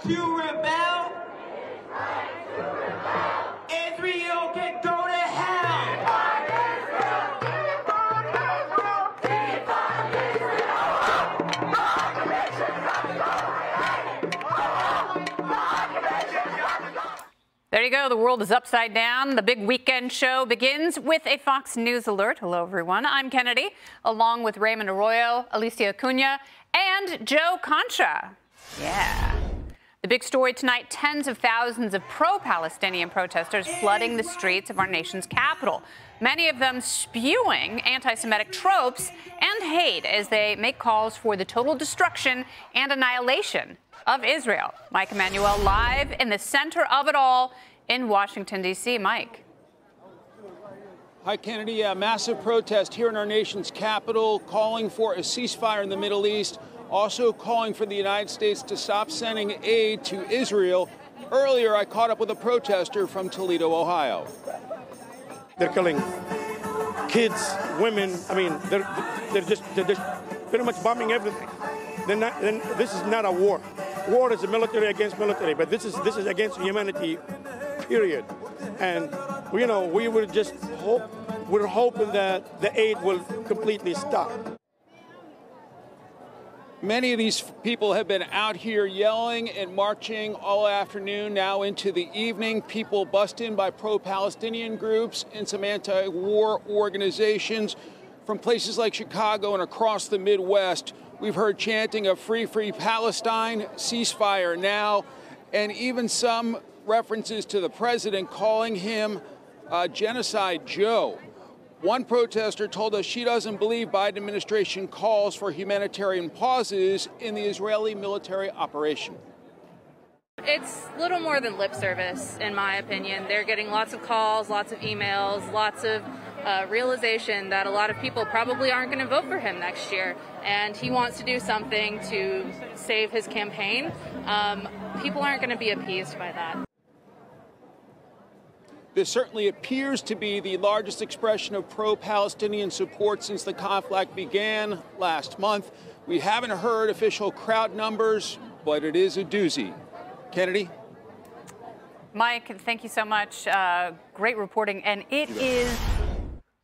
to rebel. Israel can go to hell. There you go. The world is upside down. The big weekend show begins with a Fox News alert. Hello, everyone. I'm Kennedy, along with Raymond Arroyo, Alicia Acuna, and Joe Concha. Yeah. The big story tonight, tens of thousands of pro-Palestinian protesters flooding the streets of our nation's capital, many of them spewing anti-Semitic tropes and hate as they make calls for the total destruction and annihilation of Israel. Mike Emanuel live in the center of it all in Washington, D.C. Mike. Hi, Kennedy. A massive protest here in our nation's capital calling for a ceasefire in the Middle East, also calling for the United States to stop sending aid to Israel. Earlier, I caught up with a protester from Toledo, Ohio. They're killing kids, women. I mean, they're just pretty much bombing everything. This is not a war. War is a military against military, but this is against humanity, period. And we were just we're hoping that the aid will completely stop. Many of these people have been out here yelling and marching all afternoon, now into the evening. People bussed in by pro-Palestinian groups and some anti-war organizations from places like Chicago and across the Midwest. We've heard chanting of free, free Palestine, ceasefire now, and even some references to the president calling him Genocide Joe. One protester told us she doesn't believe Biden administration calls for humanitarian pauses in the Israeli military operation. It's little more than lip service, in my opinion. They're getting lots of calls, lots of emails, lots of realization that a lot of people probably aren't going to vote for him next year, and he wants to do something to save his campaign. People aren't going to be appeased by that. This certainly appears to be the largest expression of pro-Palestinian support since the conflict began last month. We haven't heard official crowd numbers, but it is a doozy. Kennedy? Mike, thank you so much. Great reporting. And it is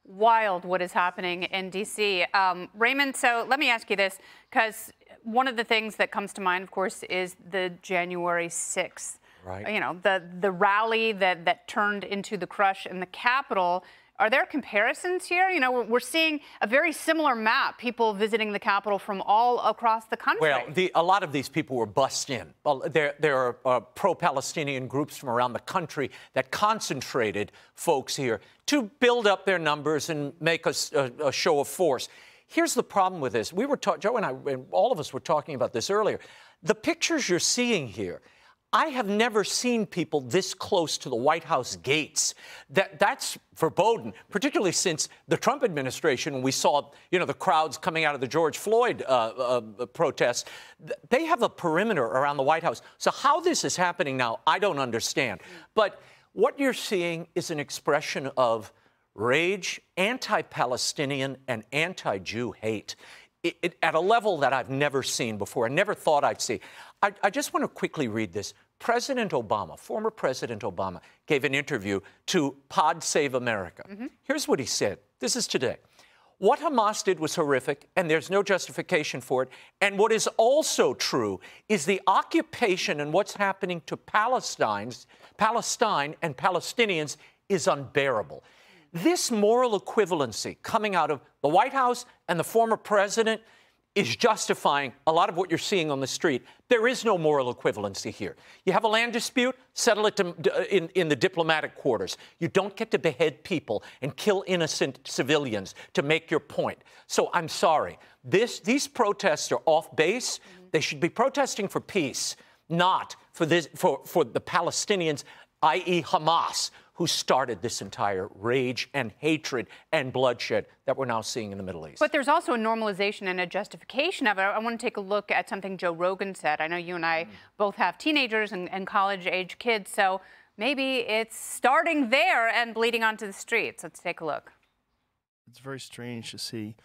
wild what is happening in D.C. Raymond, so let me ask you this, because one of the things that comes to mind, of course, is the January 6th. Right. You know, the rally that turned into the crush in the Capitol. Are there comparisons here? You know, we're seeing a very similar map, people visiting the Capitol from all across the country. Well, a lot of these people were bussed in. Well, there are pro-Palestinian groups from around the country that concentrated folks here to build up their numbers and make a show of force. Here's the problem with this. We were Joe and I, and all of us were talking about this earlier. The pictures you're seeing here, I have never seen people this close to the White House gates. That's verboten, particularly since the Trump administration, when we saw, the crowds coming out of the George Floyd protests. They have a perimeter around the White House. So how this is happening now, I don't understand. But what you're seeing is an expression of rage, anti-Palestinian, and anti-Jew hate at a level that I've never seen before. I never thought I'd see. I just want to quickly read this. President Obama, former President Obama, gave an interview to Pod Save America. Here's what he said. This is today. What Hamas did was horrific, and there's no justification for it. And what is also true is the occupation and what's happening to Palestine and Palestinians is unbearable. This moral equivalency coming out of the White House and the former president is justifying a lot of what you're seeing on the street. There is no moral equivalency here. You have a land dispute, settle it in the diplomatic quarters. You don't get to behead people and kill innocent civilians to make your point. So I'm sorry. These protests are off base. They should be protesting for peace, not for the Palestinians, i.e. Hamas, who started this entire rage and hatred and bloodshed that we're now seeing in the Middle East. But there's also a normalization and a justification of it. I want to take a look at something Joe Rogan said. I know you and I both have teenagers and college-age kids, so maybe it's starting there and bleeding onto the streets. Let's take a look. It's very strange to see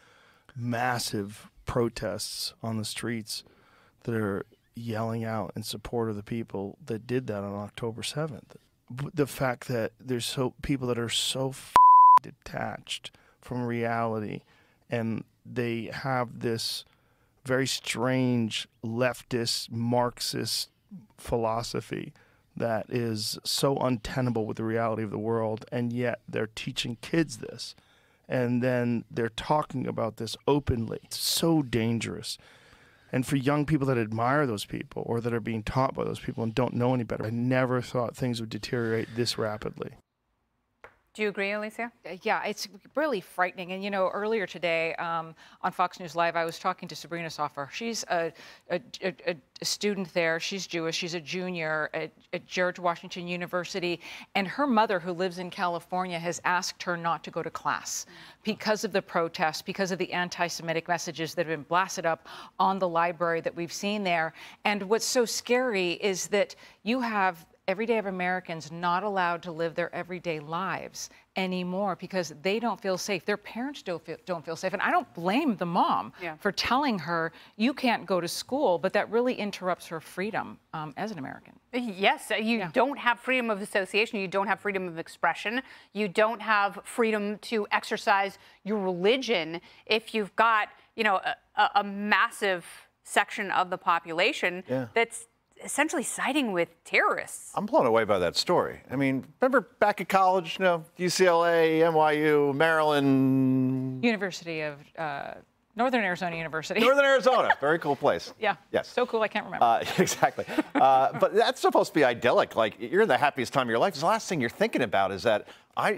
massive protests on the streets that are yelling out in support of the people that did that on October 7th. The fact that there's people that are so detached from reality, and they have this very strange leftist Marxist philosophy that is so untenable with the reality of the world, and yet they're teaching kids this. And then they're talking about this openly. It's so dangerous. And for young people that admire those people or that are being taught by those people and don't know any better, I never thought things would deteriorate this rapidly. Do you agree, Alicia? Yeah, it's really frightening. And, you know, earlier today on Fox News Live, I was talking to Sabrina Soffer. She's a student there. She's Jewish. She's a junior at George Washington University. And her mother, who lives in California, has asked her not to go to class because of the protests, because of the anti-Semitic messages that have been blasted up on the library that we've seen there. And what's so scary is that you have everyday Americans not allowed to live their everyday lives anymore because they don't feel safe. Their parents don't feel safe. And I don't blame the mom for telling her, you can't go to school, but that really interrupts her freedom as an American. Yes, you don't have freedom of association. You don't have freedom of expression. You don't have freedom to exercise your religion if you've got, you know, a massive section of the population that's essentially siding with terrorists. I'm blown away by that story. I mean, remember back at college, you know, UCLA, NYU, Maryland. University of Northern Arizona University. Northern Arizona, very cool place. Yeah. Yes. So cool, I can't remember. Exactly. But that's supposed to be idyllic. Like, you're in the happiest time of your life. The last thing you're thinking about is that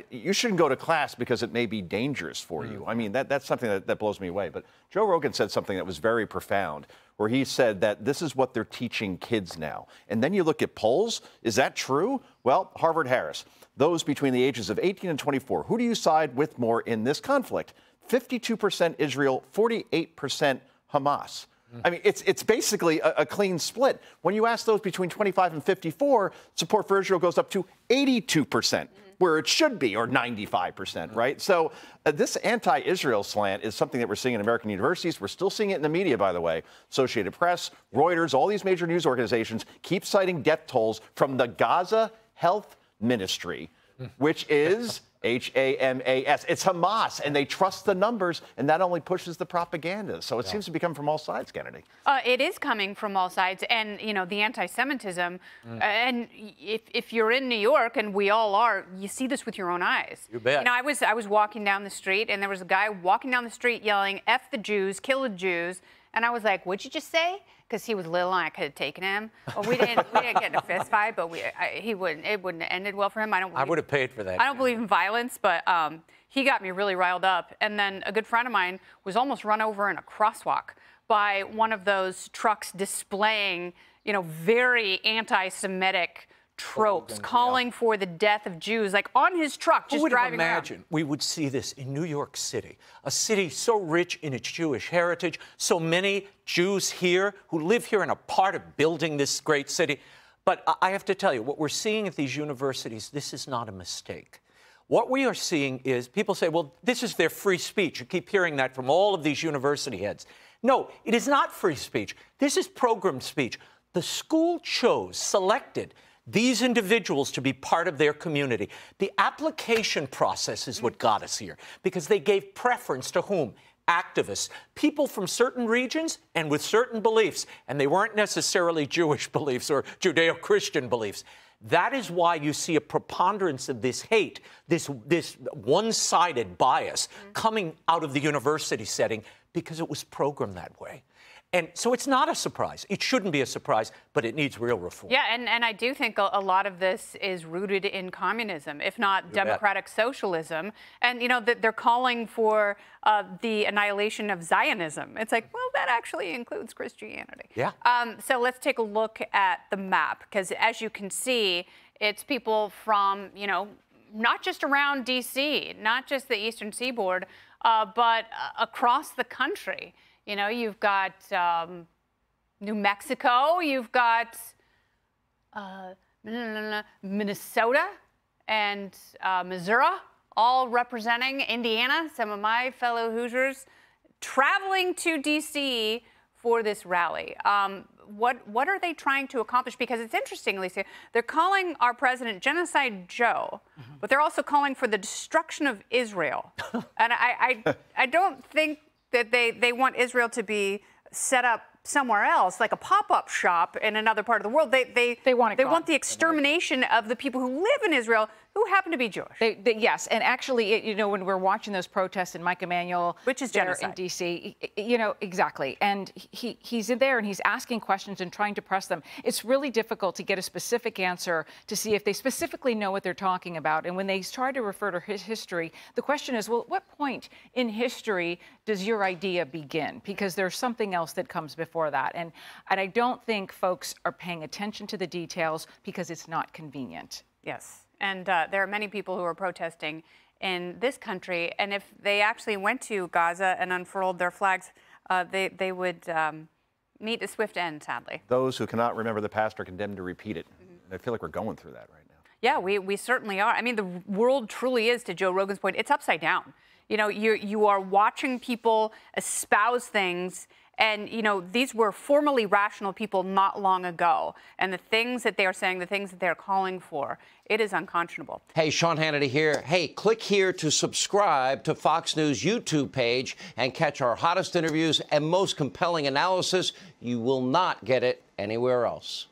you shouldn't go to class because it may be dangerous for you. I mean, that's something that blows me away. But Joe Rogan said something that was very profound, where he said that this is what they're teaching kids now. And then you look at polls. Is that true? Well, Harvard-Harris, those between the ages of 18 and 24, who do you side with more in this conflict? 52% Israel, 48% Hamas. I mean, it's basically a clean split. When you ask those between 25 and 54, support for Israel goes up to 82%, where it should be, or 95%, right? So this anti-Israel slant is something that we're seeing in American universities. We're still seeing it in the media, by the way. Associated Press, Reuters, all these major news organizations keep citing death tolls from the Gaza Health Ministry, which is H-A-M-A-S. It's Hamas, and they trust the numbers, and that only pushes the propaganda. So it seems to be coming from all sides, Kennedy. It is coming from all sides, and, you know, the anti-Semitism, and if you're in New York, and we all are, you see this with your own eyes. You bet. You know, I was walking down the street, and there was a guy walking down the street yelling, F the Jews, kill the Jews, and I was like, what'd you just say? Because he was little and I could have taken him. Well, we didn't get in a fist fight, but it wouldn't have ended well for him. I would have paid for that. I don't believe in violence, but he got me really riled up. And then a good friend of mine was almost run over in a crosswalk by one of those trucks displaying, you know, very anti-Semitic tropes, calling for the death of Jews, like on his truck, just driving around. Who would have imagined we would see this in New York City, a city so rich in its Jewish heritage, so many Jews here who live here and are part of building this great city. But I have to tell you, what we're seeing at these universities, this is not a mistake. What we are seeing is people say, well, this is their free speech. You keep hearing that from all of these university heads. No, it is not free speech. This is programmed speech. The school selected these individuals to be part of their community. The application process is what got us here, because they gave preference to whom? Activists, people from certain regions and with certain beliefs, and they weren't necessarily Jewish beliefs or Judeo-Christian beliefs. That is why you see a preponderance of this hate, this one-sided bias coming out of the university setting, because it was programmed that way. And so it's not a surprise. It shouldn't be a surprise, but it needs real reform. Yeah, and I do think a lot of this is rooted in communism, if not democratic socialism. And, you know, they're calling for the annihilation of Zionism. It's like, well, that actually includes Christianity. Yeah. So let's take a look at the map, because as you can see, it's people from, you know, not just around D.C., not just the Eastern Seaboard, but across the country. You know, you've got New Mexico, you've got Minnesota and Missouri, all representing Indiana, some of my fellow Hoosiers, traveling to D.C. for this rally. what are they trying to accomplish? Because it's interesting, Alicia. They're calling our president Genocide Joe, but they're also calling for the destruction of Israel. And I don't think that they want Israel to be set up somewhere else, like a pop-up shop in another part of the world. They want the extermination of the people who live in Israel who happen to be Jewish. Yes, and actually, you know, when we're watching those protests in Mike Emanuel, which is genocide in D.C., you know, exactly, and he's in there and he's asking questions and trying to press them. It's really difficult to get a specific answer to see if they specifically know what they're talking about. And when they try to refer to his history, the question is, well, at what point in history does your idea begin? Because there's something else that comes before that, and I don't think folks are paying attention to the details because it's not convenient. Yes. And there are many people who are protesting in this country, and if they actually went to Gaza and unfurled their flags, they would meet a swift end, sadly. Those who cannot remember the past are condemned to repeat it. I feel like we're going through that right now. Yeah, we certainly are. I mean, the world truly is, to Joe Rogan's point, it's upside down. You know, you are watching people espouse things. And, you know, these were formerly rational people not long ago. And the things that they are saying, the things that they're calling for, it is unconscionable. Hey, Sean Hannity here. Hey, click here to subscribe to Fox News YouTube page and catch our hottest interviews and most compelling analysis. You will not get it anywhere else.